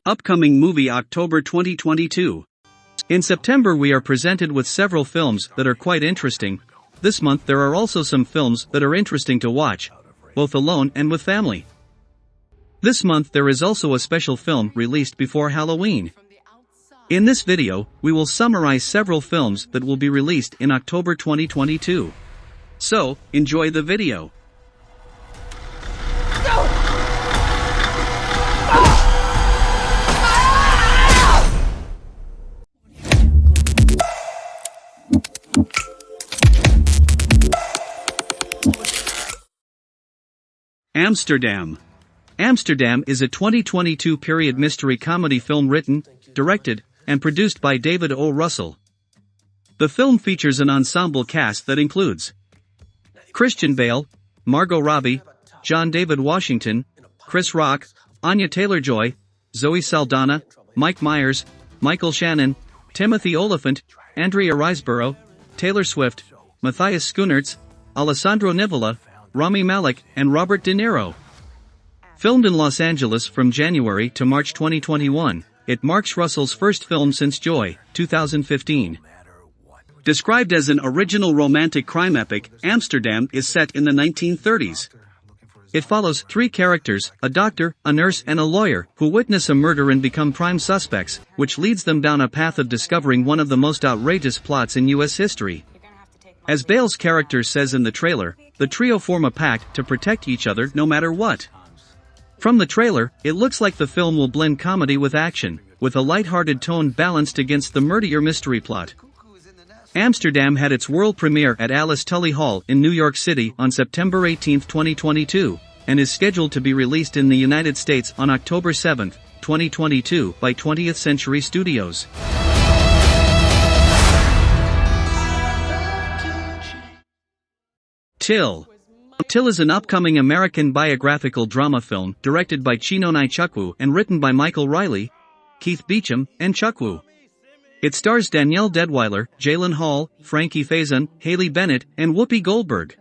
Upcoming movie October 2022. In September we are presented with several films that are quite interesting. This month there are also some films that are interesting to watch, both alone and with family. This month there is also a special film released before Halloween. In this video, we will summarize several films that will be released in October 2022. So, enjoy the video. Amsterdam. Amsterdam is a 2022 period mystery comedy film written, directed, and produced by David O. Russell. The film features an ensemble cast that includes Christian Bale, Margot Robbie, John David Washington, Chris Rock, Anya Taylor-Joy, Zoe Saldana, Mike Myers, Michael Shannon, Timothy Olyphant, Andrea Riseborough, Taylor Swift, Matthias Schoenaerts, Alessandro Nivola, Rami Malek, and Robert De Niro. Filmed in Los Angeles from January to March 2021, it marks Russell's first film since Joy, 2015. Described as an original romantic crime epic, Amsterdam is set in the 1930s. It follows three characters, a doctor, a nurse, and a lawyer, who witness a murder and become prime suspects, which leads them down a path of discovering one of the most outrageous plots in U.S. history. As Bale's character says in the trailer, the trio form a pact to protect each other no matter what. From the trailer, it looks like the film will blend comedy with action, with a light-hearted tone balanced against the murder mystery plot. Amsterdam had its world premiere at Alice Tully Hall in New York City on September 18, 2022, and is scheduled to be released in the United States on October 7, 2022 by 20th Century Studios. Till. Till is an upcoming American biographical drama film directed by Chinonye Chukwu and written by Michael Riley, Keith Beacham, and Chukwu. It stars Danielle Deadwyler, Jalen Hall, Frankie Faison, Haley Bennett, and Whoopi Goldberg.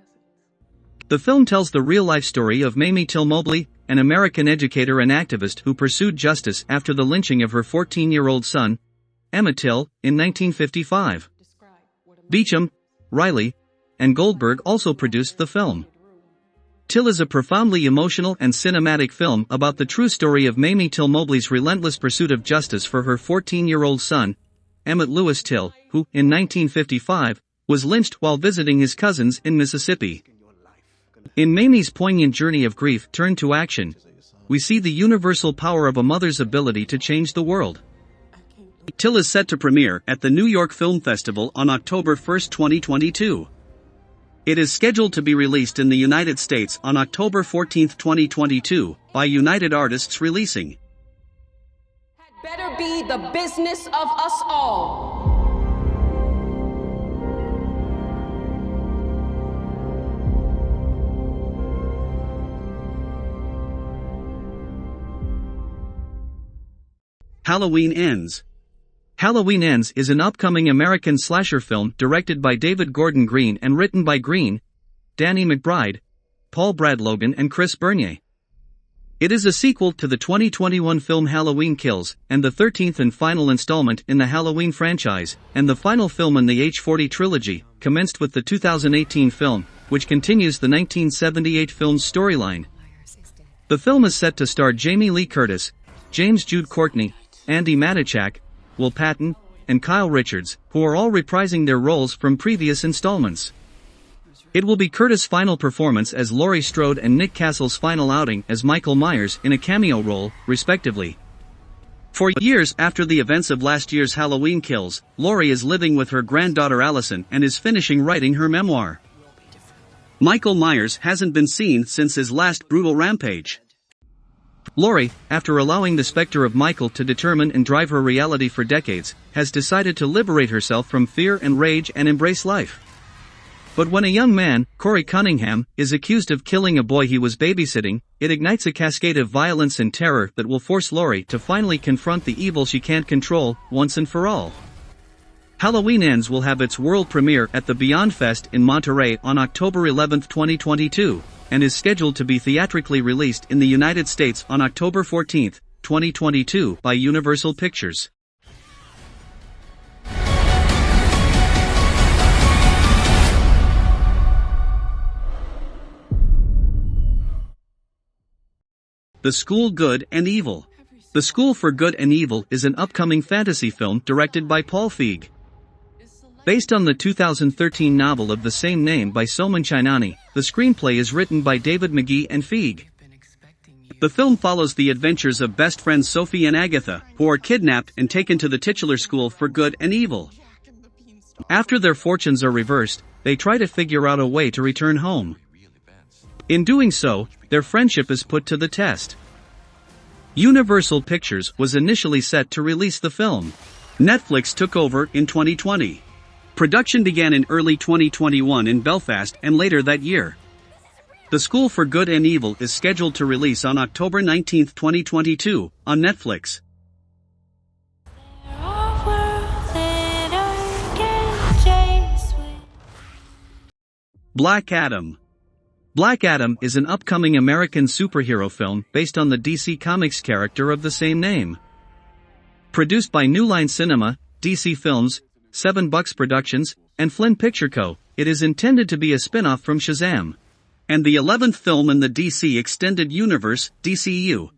The film tells the real-life story of Mamie Till Mobley, an American educator and activist who pursued justice after the lynching of her 14-year-old son, Emmett Till, in 1955. Beacham, Riley, and Goldberg also produced the film. Till is a profoundly emotional and cinematic film about the true story of Mamie Till Mobley's relentless pursuit of justice for her 14-year-old son, Emmett Lewis Till, who, in 1955, was lynched while visiting his cousins in Mississippi. In Mamie's poignant journey of grief turned to action, we see the universal power of a mother's ability to change the world. Till is set to premiere at the New York Film Festival on October 1, 2022. It is scheduled to be released in the United States on October 14, 2022, by United Artists Releasing. Had better be the business of us all. Halloween Ends. Halloween Ends is an upcoming American slasher film directed by David Gordon Green and written by Green, Danny McBride, Paul Brad Logan, and Chris Bernier. It is a sequel to the 2021 film Halloween Kills, and the 13th and final installment in the Halloween franchise, and the final film in the H40 trilogy, commenced with the 2018 film, which continues the 1978 film's storyline. The film is set to star Jamie Lee Curtis, James Jude Courtney, Andy Matichak, Will Patton, and Kyle Richards, who are all reprising their roles from previous installments. It will be Curtis' final performance as Laurie Strode and Nick Castle's final outing as Michael Myers in a cameo role, respectively. For years after the events of last year's Halloween Kills, Laurie is living with her granddaughter Allison and is finishing writing her memoir. Michael Myers hasn't been seen since his last brutal rampage. Laurie, after allowing the specter of Michael to determine and drive her reality for decades, has decided to liberate herself from fear and rage and embrace life. But when a young man, Corey Cunningham, is accused of killing a boy he was babysitting, it ignites a cascade of violence and terror that will force Laurie to finally confront the evil she can't control, once and for all. Halloween Ends will have its world premiere at the Beyond Fest in Monterey on October 11, 2022, and is scheduled to be theatrically released in the United States on October 14, 2022 by Universal Pictures. The School Good and Evil. The School for Good and Evil is an upcoming fantasy film directed by Paul Feig. Based on the 2013 novel of the same name by Soman Chainani, the screenplay is written by David McGee and Feig. The film follows the adventures of best friends Sophie and Agatha, who are kidnapped and taken to the titular school for good and evil. After their fortunes are reversed, they try to figure out a way to return home. In doing so, their friendship is put to the test. Universal Pictures was initially set to release the film. Netflix took over in 2020. Production began in early 2021 in Belfast and later that year. The School for Good and Evil is scheduled to release on October 19, 2022, on Netflix. Black Adam. Black Adam is an upcoming American superhero film based on the DC Comics character of the same name. Produced by New Line Cinema, DC Films, 7 Bucks Productions, and Flynn Picture Co., it is intended to be a spin-off from Shazam, and the 11th film in the DC Extended Universe, DCU.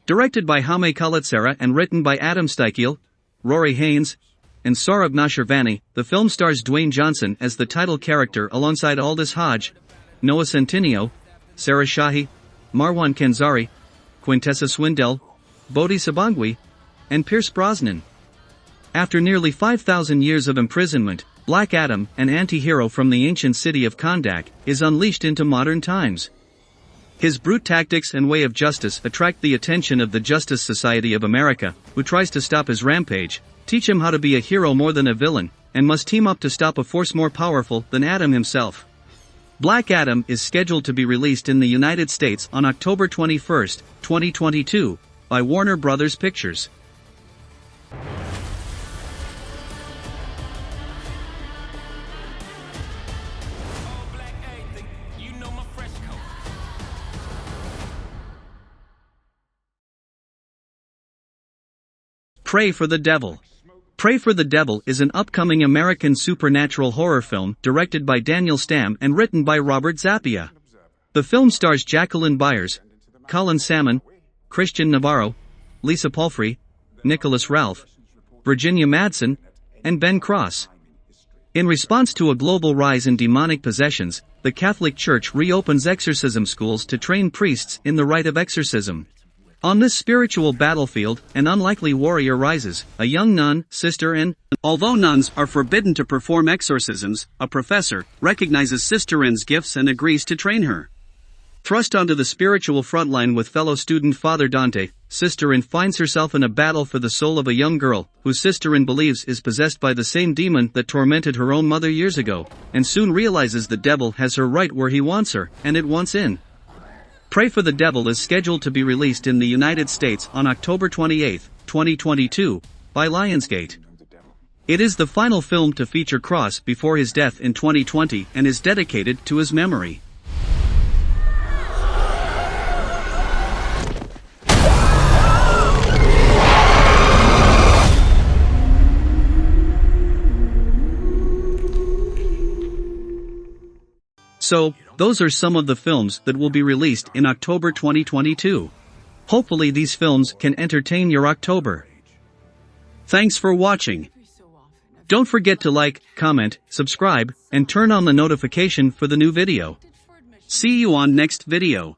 Directed by Jaime Calatzera and written by Adam Steichel, Rory Haynes, and Saurabh Nashirvani, the film stars Dwayne Johnson as the title character alongside Aldous Hodge, Noah Centineo, Sarah Shahi, Marwan Kenzari, Quintessa Swindell, Bodhi Sabangui, and Pierce Brosnan. After nearly 5,000 years of imprisonment, Black Adam, an anti-hero from the ancient city of Kondak, is unleashed into modern times. His brute tactics and way of justice attract the attention of the Justice Society of America, who tries to stop his rampage, teach him how to be a hero more than a villain, and must team up to stop a force more powerful than Adam himself. Black Adam is scheduled to be released in the United States on October 21, 2022, by Warner Bros. Pictures. Pray for the Devil. Pray for the Devil is an upcoming American supernatural horror film directed by Daniel Stamm and written by Robert Zappia. The film stars Jacqueline Byers, Colin Salmon, Christian Navarro, Lisa Palfrey, Nicholas Ralph, Virginia Madsen, and Ben Cross. In response to a global rise in demonic possessions, the Catholic Church reopens exorcism schools to train priests in the rite of exorcism. On this spiritual battlefield, an unlikely warrior rises, a young nun, sister and, although nuns are forbidden to perform exorcisms, a professor recognizes Sister N's gifts and agrees to train her. Thrust onto the spiritual frontline with fellow student Father Dante, Sister N finds herself in a battle for the soul of a young girl, whose Sister N believes is possessed by the same demon that tormented her own mother years ago, and soon realizes the devil has her right where he wants her, and it wants in. Pray for the Devil is scheduled to be released in the United States on October 28, 2022, by Lionsgate. It is the final film to feature Cross before his death in 2020 and is dedicated to his memory. So, those are some of the films that will be released in October 2022. Hopefully these films can entertain your October. Thanks for watching. Don't forget to like, comment, subscribe, and turn on the notification for the new video. See you on next video.